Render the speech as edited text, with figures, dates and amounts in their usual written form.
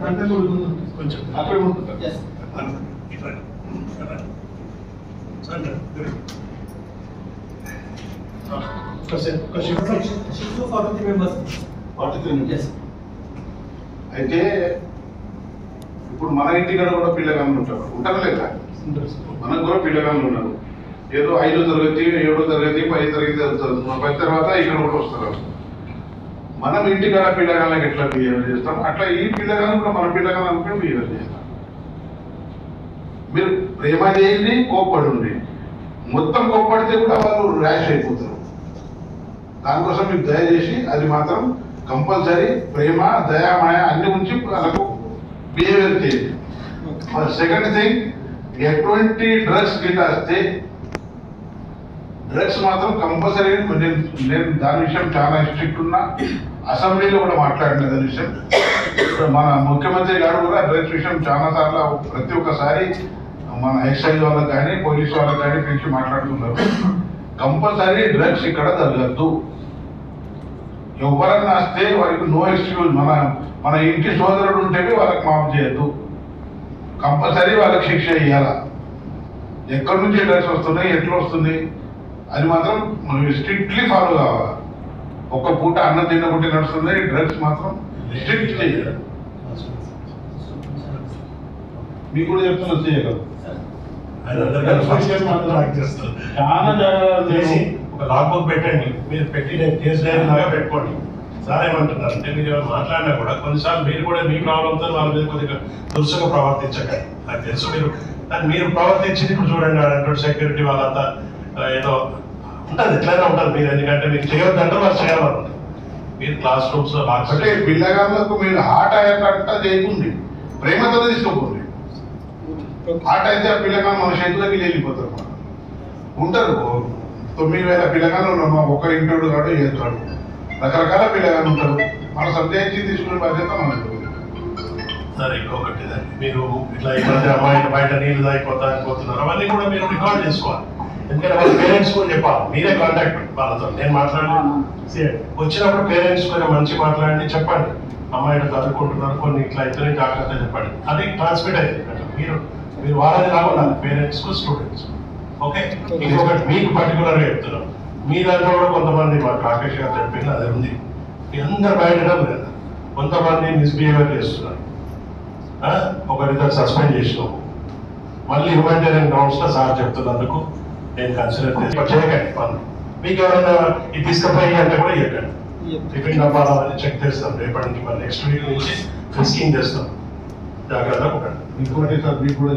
కొంచెం అక్కడ ఉంటుంది. అయితే ఇప్పుడు మన ఇంటికాడ కూడా పిల్లగాళ్ళు ఉంటారు లేదా? మనకు కూడా పిల్లగాళ్ళు ఉన్నారు. ఏదో 5వ తరగతి 7వ తరగతి 10వ తరగతి చదువుతున్నారు. 10 తర్వాత ఇక్కడ కూడా వస్తారు. మనం ఇంటికాడ పిల్లగాళ్ళకి ఎట్లా బిహేవ్ చేస్తాం అట్లా ఈ పిల్లగాళ్ళు కూడా మన పిల్లగాళ్ళు అనుకుని బిహేవ్ చేస్తాం. మీరు ప్రేమ చేయండి, కోప్పడి మొత్తం కోప్పడితే కూడా వాళ్ళు ర్యాష్ అయిపోతారు. దానికోసం మీకు దయచేసి అది మాత్రం కంపల్సరీ ప్రేమ దయామాయ అన్ని ఉంచి వాళ్ళకు బిహేవియర్ చేయండి. సెకండ్ థింగ్, ఎటువంటి డ్రగ్స్ గిట్ట వస్తే డ్రగ్స్ మాత్రం కంపల్సరీ నేను దాని విషయం చాలా స్ట్రిక్ట్ ఉన్నా. అసెంబ్లీలో కూడా మాట్లాడిన దాని విషయం. మన ముఖ్యమంత్రి గారు కూడా డ్రగ్స్ విషయం చాలా సార్లు ప్రతి ఒక్కసారి మన ఎక్సైజ్ వాళ్ళకి కానీ పోలీసు వాళ్ళకి కానీ పిలిచి మాట్లాడుతున్నారు. కంపల్సరీ డ్రగ్స్ ఇక్కడ జరగద్దు. ఎవరన్నా వస్తే వారికి నో ఎక్స్క్యూజ్. మన ఇంటి సోదరుడు ఉంటేనే వాళ్ళకి మాఫ్ చేయొద్దు. కంపల్సరీ వాళ్ళకి శిక్ష ఇవ్వాల. ఎక్కడి నుంచి డ్రగ్స్ వస్తున్నాయి, ఎట్లా వస్తుంది అది మాత్రం స్ట్రిక్ట్లీ ఫాలో కావాలి. ఒక్క పూట అన్నం తినకుంటే నడుస్తుంది. డ్రగ్స్ మాత్రం స్ట్రిక్ట్ చేయాలి. మీకు కూడా చెప్తున్నా చేయగలరు. చాలా జాగ్రత్త చేసి ఒక లాక్బుక్ పెట్టండి. మీరు పెట్టిన కేసు డైరీ లాగా పెట్టుకోండి. సార్ ఏమంటున్నారు అంటే మీరు మాట్లాడినా కూడా కొన్నిసార్లు మీరు కూడా మీ ప్రాబ్లంతో వాళ్ళ మీద కొద్దిగా దురుసుగా ప్రవర్తించకండి. నాకు తెలుసు మీరు ప్రవర్తించింది ఇప్పుడు చూడండి. అటువంటి సెక్యూరిటీ వాళ్ళంతా ఏదో ఉంటుంది, ఎట్లయినా ఉంటుంది. మీరు ఎందుకంటే మీరు చేయొద్దంటే వాళ్ళు చేయాలనుకుంటారు. మీరు క్లాస్ రూమ్స్ లో అంటే పిల్లగాళ్ళకు మీరు హార్ట్ అయ్యేటట్ట చేయకుండి, ప్రేమతో తీసుకోకండి. హార్ట్ అయితే ఆ పిల్లగాళ్ళు మన చేతులకి వెళ్ళిపోతారు. ఉంటారు 9,000 పిల్లగాళ్ళు ఉన్నాం. ఒక ఇంటోడు కాడు చేస్తాడు. రకరకాల పిల్లగాళ్ళు ఉంటారు. మన సబ్జెక్ట్ తీసుకునే బాధ్యత మనకు. సరే, ఇంకొకటి మీరు ఇట్లా ఈ మధ్య అమ్మాయిలు బయట నీళ్ళు తాగిపోతున్నారు, అవన్నీ కూడా మీరు రికార్డ్ చేసుకోవాలి. ఎందుకంటే వాళ్ళ పేరెంట్స్ కూడా చెప్పాలి. మీరే కాంటాక్ట్ వాళ్ళతో. నేను మాట్లాడాను వచ్చినప్పుడు పేరెంట్స్ కూడా మంచి మాట్లాడి చెప్పండి. అమ్మాయిలు చదువుకుంటున్నారు, కొన్ని ఇట్లా ఇతరులు జాగ్రత్త చెప్పండి. అది ట్రాన్స్మిట్ అవుతుంది. మీరు వాళ్ళని రాకుండా పేరెంట్స్ కు స్టూడెంట్స్. ఓకే, ఇంకొకటి మీకు పర్టికులర్ గా చెప్తున్నాం. మీ దాంట్లో కూడా కొంతమంది మాకు రాకేష్ గారు చెప్పింది అది ఉంది. అందరు బయటడం లేదు. కొంతమంది మిస్బిహేవియర్ చేస్తున్నారు. ఒకరిద్దరు సస్పెండ్ చేసినాము. మళ్ళీ హ్యూమానిటేరియన్ గ్రౌండ్స్ లో సార్ చెప్తున్నందుకు నేను కన్సిడర్ చేయకండి పనులు. మీకు ఎవరైనా ఇది తీసుకుపోయి అంటే కూడా ఇవ్వకండి. టిఫిన్ డబ్బాలు అవన్నీ చెక్ చేస్తాం. రేపటి నుంచి నెక్స్ట్ వీక్ నుంచి ఫ్రిస్కింగ్ చేస్తాం. జాగ్రత్తగా ఉండండి. ఇంకోటి సార్ మీకు కూడా